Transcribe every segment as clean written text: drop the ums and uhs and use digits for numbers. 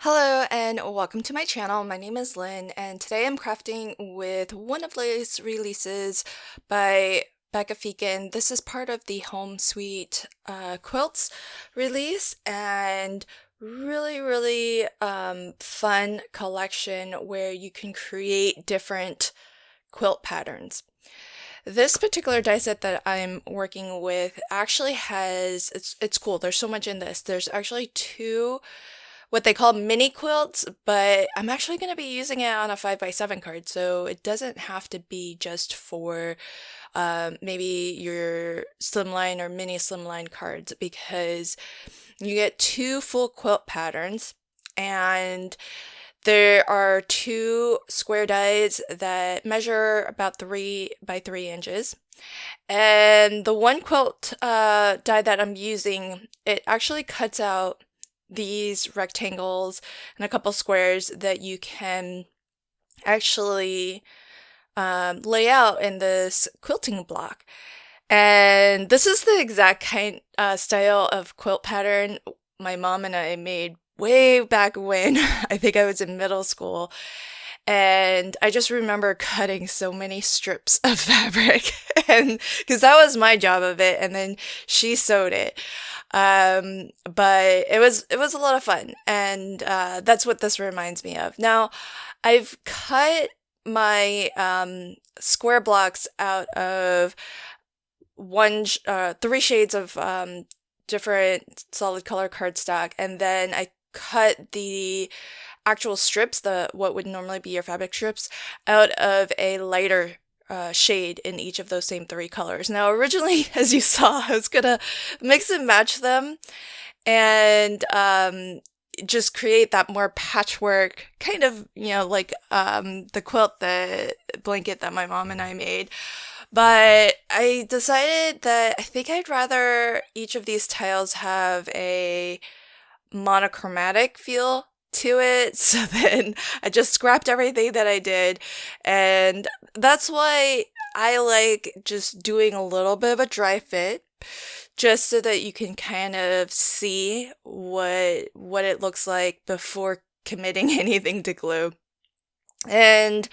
Hello and welcome to my channel. My name is Lynn and today I'm crafting with one of Lay's releases by Becca Feakin. This is part of the Home Sweet Quilts release and really fun collection where you can create different quilt patterns. This particular die set that I'm working with actually has, it's cool, there's so much in this. There's actually two what they call mini quilts, but I'm actually going to be using it on a 5x7 card, so it doesn't have to be just for maybe your slimline or mini slimline cards, because you get two full quilt patterns, and there are two square dies that measure about 3 by 3 inches. And the one quilt die that I'm using, it actually cuts out these rectangles and a couple squares that you can actually lay out in this quilting block. And this is the exact kind style of quilt pattern my mom and I made way back when I think I was in middle school. And I just remember cutting so many strips of fabric, and because that was my job of it, and then she sewed it. But it was a lot of fun, and that's what this reminds me of. Now, I've cut my square blocks out of three shades of different solid color cardstock, and then I cut the actual strips, what would normally be your fabric strips, out of a lighter shade in each of those same three colors. Now, originally, as you saw, I was gonna mix and match them and just create that more patchwork kind of, like the the blanket that my mom and I made. But I decided that I think I'd rather each of these tiles have a monochromatic feel to it. So then I just scrapped everything that I did, and that's why I like just doing a little bit of a dry fit, just so that you can kind of see what it looks like before committing anything to glue. And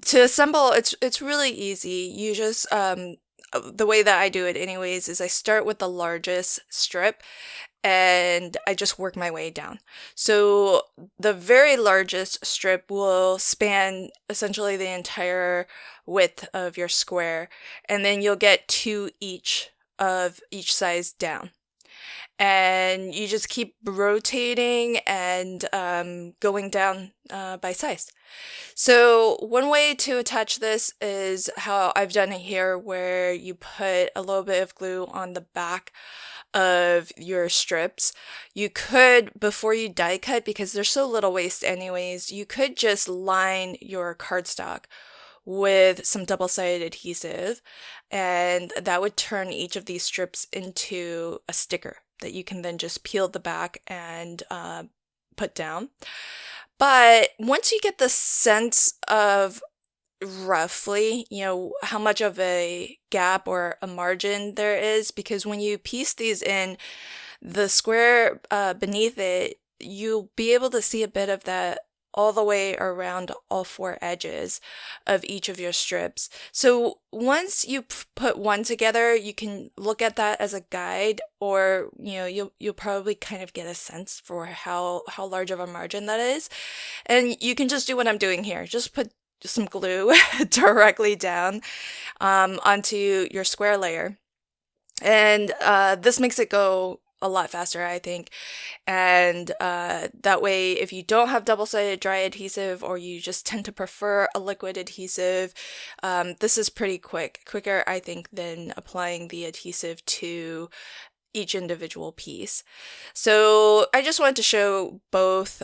to assemble, it's really easy. You just the way that I do it anyways is I start with the largest strip and I just work my way down. So the very largest strip will span essentially the entire width of your square, and then you'll get two each of each size down. And you just keep rotating and going down by size. So one way to attach this is how I've done it here, where you put a little bit of glue on the back of your strips. You could, before you die cut, because there's so little waste anyways, you could just line your cardstock with some double-sided adhesive, and that would turn each of these strips into a sticker that you can then just peel the back and put down. But once you get the sense of roughly, how much of a gap or a margin there is, because when you piece these in, the square beneath it, you'll be able to see a bit of that all the way around all four edges of each of your strips. So once you put one together, you can look at that as a guide, or you'll probably kind of get a sense for how large of a margin that is. And you can just do what I'm doing here. Just put some glue directly down onto your square layer. And this makes it go a lot faster, I think. And that way, if you don't have double-sided dry adhesive, or you just tend to prefer a liquid adhesive, this is pretty quicker, I think, than applying the adhesive to each individual piece. So I just wanted to show both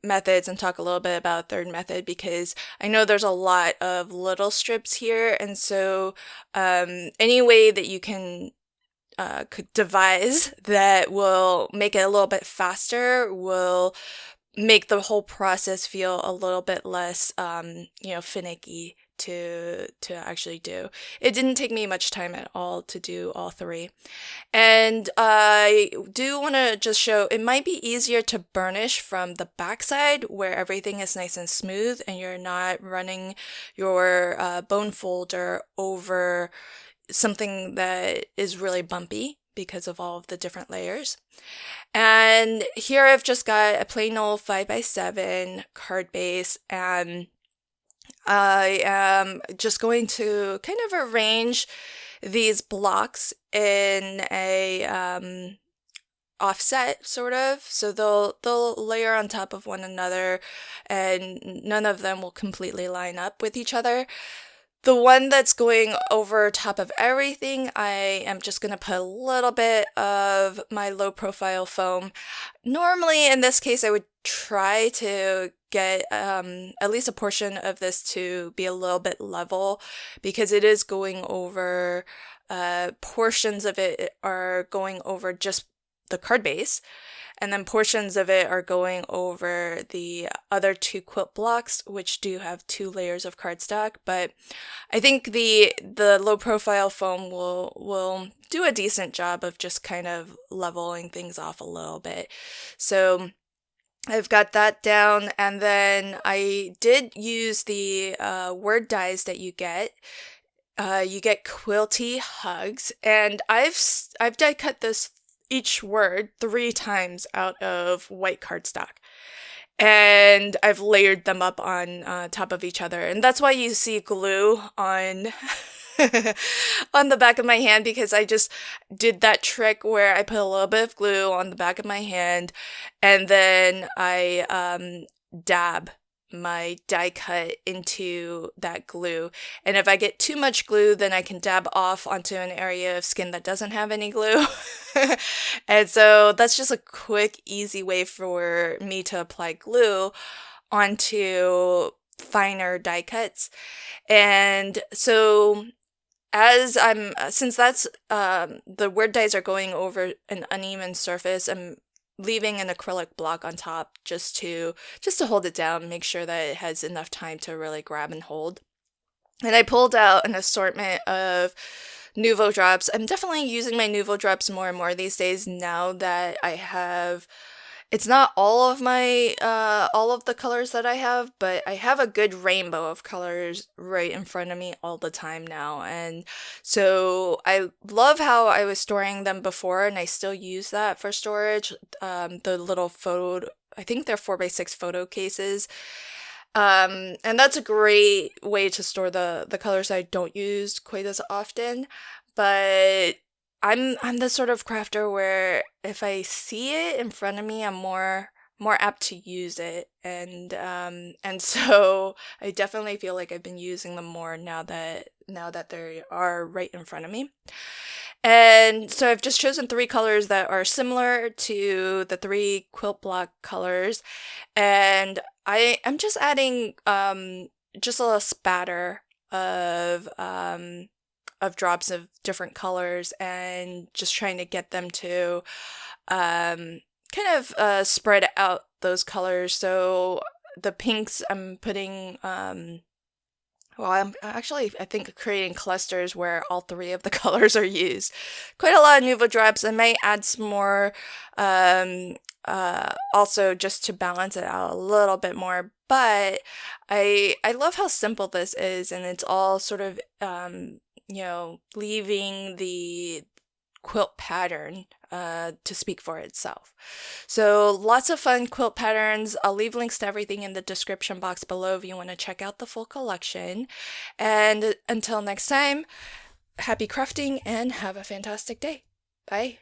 methods and talk a little bit about a third method, because I know there's a lot of little strips here, and so any way that you can could devise that will make it a little bit faster will make the whole process feel a little bit less finicky to actually do. It didn't take me much time at all to do all three. And I do want to just show, it might be easier to burnish from the backside where everything is nice and smooth and you're not running your bone folder over something that is really bumpy because of all of the different layers. And here I've just got a plain old 5x7 card base, and I am just going to kind of arrange these blocks in a offset sort of, so they'll layer on top of one another and none of them will completely line up with each other. The one that's going over top of everything, I am just going to put a little bit of my low profile foam. Normally, in this case, I would try to get at least a portion of this to be a little bit level because it is going over, portions of it are going over just the card base. And then portions of it are going over the other two quilt blocks, which do have 2 layers of cardstock. But I think the low profile foam will do a decent job of just kind of leveling things off a little bit. So I've got that down, and then I did use the word dies that you get. You get quilty hugs, and I've die cut this each word 3 times out of white cardstock. And I've layered them up on top of each other. And that's why you see glue on on the back of my hand, because I just did that trick where I put a little bit of glue on the back of my hand and then I dab my die cut into that glue. And if I get too much glue, then I can dab off onto an area of skin that doesn't have any glue. And so that's just a quick, easy way for me to apply glue onto finer die cuts. And so since that's the word dies are going over an uneven surface, I'm leaving an acrylic block on top just to hold it down, make sure that it has enough time to really grab and hold. And I pulled out an assortment of Nuvo drops. I'm definitely using my Nuvo drops more and more these days now that I have, it's not all of my all of the colors that I have, but I have a good rainbow of colors right in front of me all the time now. And so I love how I was storing them before, and I still use that for storage. The little photo, I think they're 4x6 photo cases. And that's a great way to store the colors I don't use quite as often. But I'm the sort of crafter where if I see it in front of me, I'm more apt to use it, and so I definitely feel like I've been using them more now that they are right in front of me. And so I've just chosen 3 colors that are similar to the 3 quilt block colors, and I'm just adding just a little spatter of drops of different colors and just trying to get them to kind of spread out those colors. So the pinks I'm putting, I'm actually, I think, creating clusters where all 3 of the colors are used. Quite a lot of Nuvo drops. I may add some more also just to balance it out a little bit more. But I love how simple this is, and it's all sort of leaving the quilt pattern to speak for itself. So lots of fun quilt patterns. I'll leave links to everything in the description box below if you want to check out the full collection. And until next time, happy crafting and have a fantastic day. Bye.